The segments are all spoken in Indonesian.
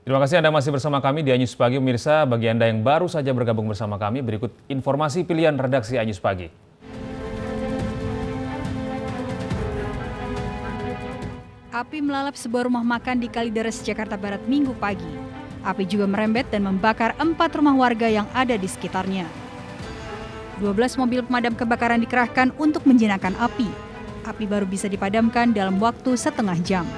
Terima kasih Anda masih bersama kami di Anyus Pagi, pemirsa. Bagi Anda yang baru saja bergabung bersama kami, berikut informasi pilihan redaksi Anyus Pagi. Api melalap sebuah rumah makan di Kalideres, Jakarta Barat Minggu pagi. Api juga merembet dan membakar 4 rumah warga yang ada di sekitarnya. 12 mobil pemadam kebakaran dikerahkan untuk menjinakkan api. Api baru bisa dipadamkan dalam waktu setengah jam.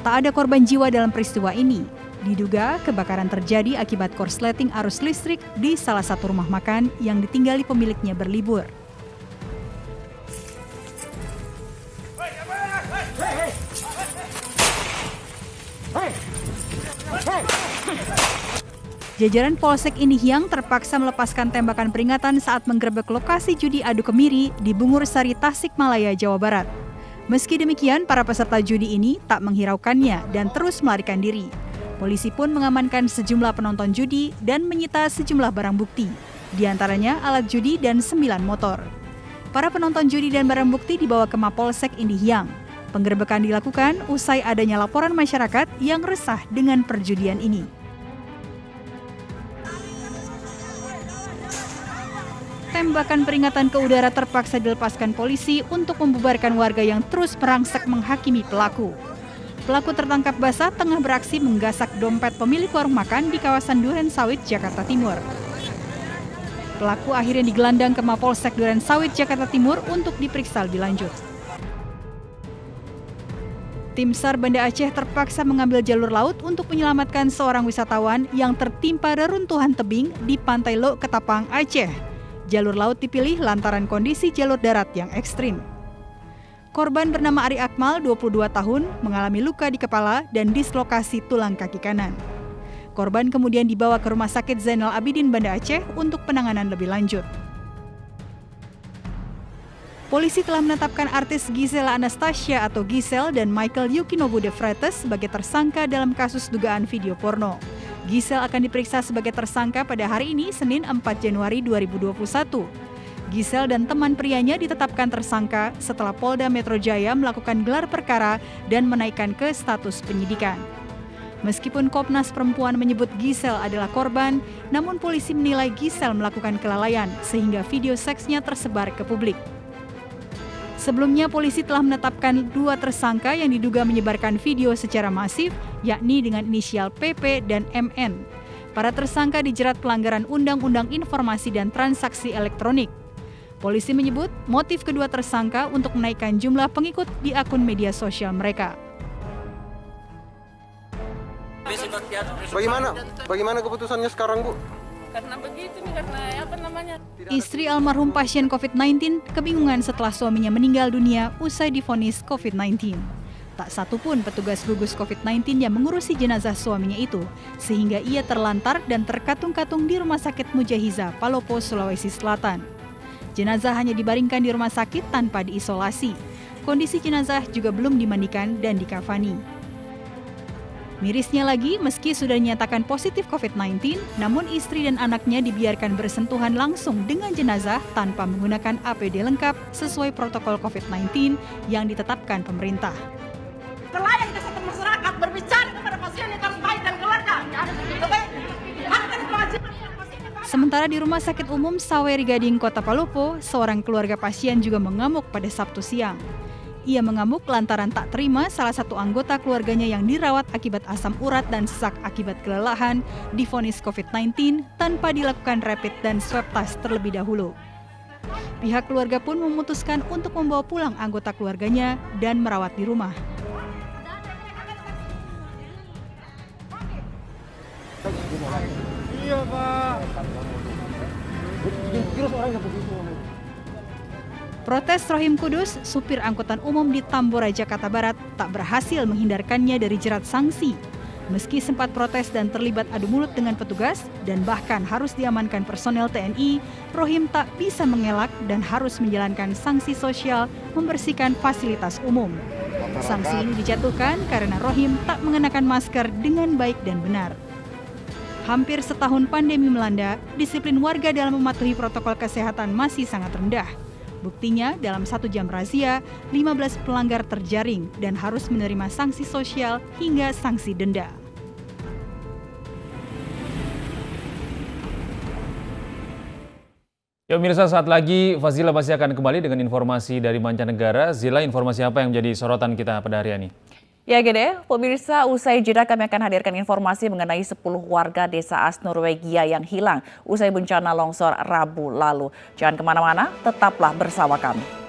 Tak ada korban jiwa dalam peristiwa ini. Diduga kebakaran terjadi akibat korsleting arus listrik di salah satu rumah makan yang ditinggali pemiliknya berlibur. Jajaran Polsek Indihiyang terpaksa melepaskan tembakan peringatan saat menggerebek lokasi judi adu kemiri di Bungur Sari, Tasikmalaya, Jawa Barat. Meski demikian, para peserta judi ini tak menghiraukannya dan terus melarikan diri. Polisi pun mengamankan sejumlah penonton judi dan menyita sejumlah barang bukti, di antaranya alat judi dan 9 motor. Para penonton judi dan barang bukti dibawa ke Mapolsek Indihiyang. Penggerebekan dilakukan usai adanya laporan masyarakat yang resah dengan perjudian ini. Tembakan peringatan ke udara terpaksa dilepaskan polisi untuk membubarkan warga yang terus merangsek menghakimi pelaku. Pelaku tertangkap basah tengah beraksi menggasak dompet pemilik warung makan di kawasan Duren Sawit, Jakarta Timur. Pelaku akhirnya digelandang ke Mapolsek Duren Sawit, Jakarta Timur untuk diperiksa lebih lanjut. Tim SAR Banda Aceh terpaksa mengambil jalur laut untuk menyelamatkan seorang wisatawan yang tertimpa reruntuhan tebing di Pantai Lok, Ketapang, Aceh. Jalur laut dipilih lantaran kondisi jalur darat yang ekstrim. Korban bernama Ari Akmal, 22 tahun, mengalami luka di kepala dan dislokasi tulang kaki kanan. Korban kemudian dibawa ke Rumah Sakit Zainal Abidin Banda Aceh untuk penanganan lebih lanjut. Polisi telah menetapkan artis Gisela Anastasia atau Gisel dan Michael Yukinobu de Freitas sebagai tersangka dalam kasus dugaan video porno. Gisel akan diperiksa sebagai tersangka pada hari ini, Senin 4 Januari 2021. Gisel dan teman prianya ditetapkan tersangka setelah Polda Metro Jaya melakukan gelar perkara dan menaikkan ke status penyidikan. Meskipun Komnas Perempuan menyebut Gisel adalah korban, namun polisi menilai Gisel melakukan kelalaian sehingga video seksnya tersebar ke publik. Sebelumnya, polisi telah menetapkan 2 tersangka yang diduga menyebarkan video secara masif, yakni dengan inisial PP dan MN. Para tersangka dijerat pelanggaran Undang-Undang Informasi dan Transaksi Elektronik. Polisi menyebut motif kedua tersangka untuk menaikkan jumlah pengikut di akun media sosial mereka. Bagaimana keputusannya sekarang, Bu? Karena begitu nih, karena apa namanya? Istri almarhum pasien COVID-19 kebingungan setelah suaminya meninggal dunia usai divonis COVID-19. Tak satu pun petugas gugus COVID-19 yang mengurusi jenazah suaminya itu, sehingga ia terlantar dan terkatung-katung di Rumah Sakit Mujahiza, Palopo, Sulawesi Selatan. Jenazah hanya dibaringkan di rumah sakit tanpa diisolasi. Kondisi jenazah juga belum dimandikan dan dikafani. Mirisnya lagi, meski sudah dinyatakan positif COVID-19, namun istri dan anaknya dibiarkan bersentuhan langsung dengan jenazah tanpa menggunakan APD lengkap sesuai protokol COVID-19 yang ditetapkan pemerintah. Terlayang kita satu masyarakat berbicara kepada pasien yang harus baik dan keluarga. Sementara di Rumah Sakit Umum Saweri Gading, Kota Palopo, seorang keluarga pasien juga mengamuk pada Sabtu siang. Ia mengamuk lantaran tak terima salah satu anggota keluarganya yang dirawat akibat asam urat dan sesak akibat kelelahan divonis COVID-19 tanpa dilakukan rapid dan swab test terlebih dahulu. Pihak keluarga pun memutuskan untuk membawa pulang anggota keluarganya dan merawat di rumah. Iya, Pak. Protes Rohim Kudus, supir angkutan umum di Tambora, Jakarta Barat, tak berhasil menghindarkannya dari jerat sanksi. Meski sempat protes dan terlibat adu mulut dengan petugas dan bahkan harus diamankan personel TNI, Rohim tak bisa mengelak dan harus menjalankan sanksi sosial membersihkan fasilitas umum. Sanksi ini dijatuhkan karena Rohim tak mengenakan masker dengan baik dan benar. Hampir setahun pandemi melanda, disiplin warga dalam mematuhi protokol kesehatan masih sangat rendah. Buktinya, dalam 1 jam razia, 15 pelanggar terjaring dan harus menerima sanksi sosial hingga sanksi denda. Ya pemirsa, saat lagi Fazila pasti akan kembali dengan informasi dari mancanegara. Zila, informasi apa yang menjadi sorotan kita pada hari ini? Ya Gede, pemirsa, usai jeda kami akan hadirkan informasi mengenai 10 warga desa As Norwegia yang hilang usai bencana longsor Rabu lalu. Jangan kemana-mana, tetaplah bersama kami.